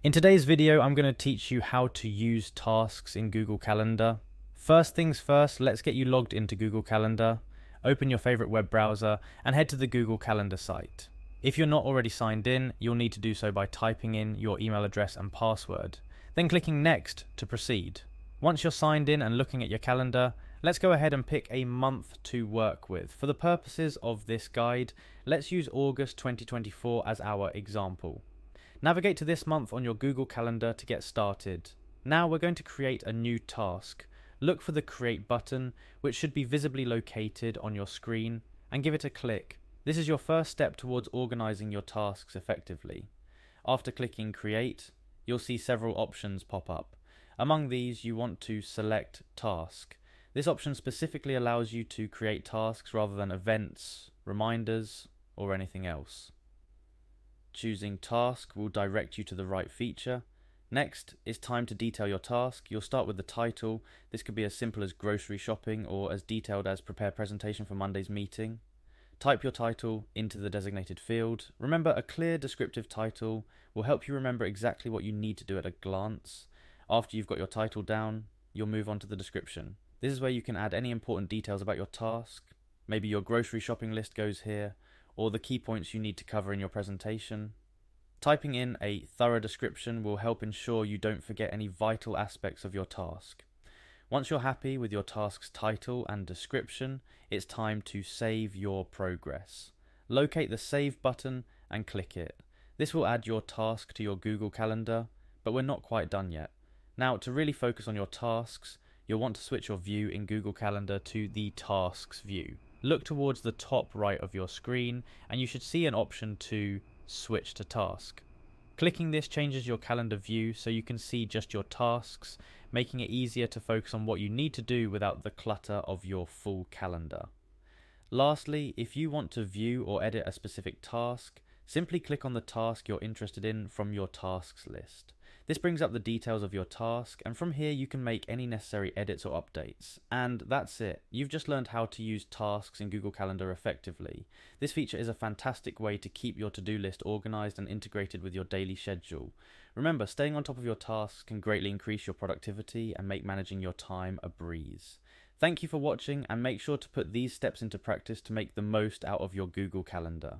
In today's video, I'm going to teach you how to use tasks in Google Calendar. First things first, let's get you logged into Google Calendar. Open your favorite web browser and head to the Google Calendar site. If you're not already signed in, you'll need to do so by typing in your email address and password, then clicking Next to proceed. Once you're signed in and looking at your calendar, let's go ahead and pick a month to work with. For the purposes of this guide, let's use August 2024 as our example. Navigate to this month on your Google Calendar to get started. Now we're going to create a new task. Look for the Create button, which should be visibly located on your screen, and give it a click. This is your first step towards organizing your tasks effectively. After clicking Create, you'll see several options pop up. Among these, you want to select Task. This option specifically allows you to create tasks rather than events, reminders, or anything else. Choosing Task will direct you to the right feature. Next, it's time to detail your task. You'll start with the title. This could be as simple as grocery shopping or as detailed as prepare presentation for Monday's meeting. Type your title into the designated field. Remember, a clear descriptive title will help you remember exactly what you need to do at a glance. After you've got your title down, you'll move on to the description. This is where you can add any important details about your task. Maybe your grocery shopping list goes here, or the key points you need to cover in your presentation. Typing in a thorough description will help ensure you don't forget any vital aspects of your task. Once you're happy with your task's title and description, it's time to save your progress. Locate the Save button and click it. This will add your task to your Google Calendar, but we're not quite done yet. Now, to really focus on your tasks, you'll want to switch your view in Google Calendar to the Tasks view. Look towards the top right of your screen and you should see an option to switch to task. Clicking this changes your calendar view so you can see just your tasks, making it easier to focus on what you need to do without the clutter of your full calendar. Lastly, if you want to view or edit a specific task, simply click on the task you're interested in from your tasks list. This brings up the details of your task, and from here you can make any necessary edits or updates. And that's it. You've just learned how to use tasks in Google Calendar effectively. This feature is a fantastic way to keep your to-do list organized and integrated with your daily schedule. Remember, staying on top of your tasks can greatly increase your productivity and make managing your time a breeze. Thank you for watching, and make sure to put these steps into practice to make the most out of your Google Calendar.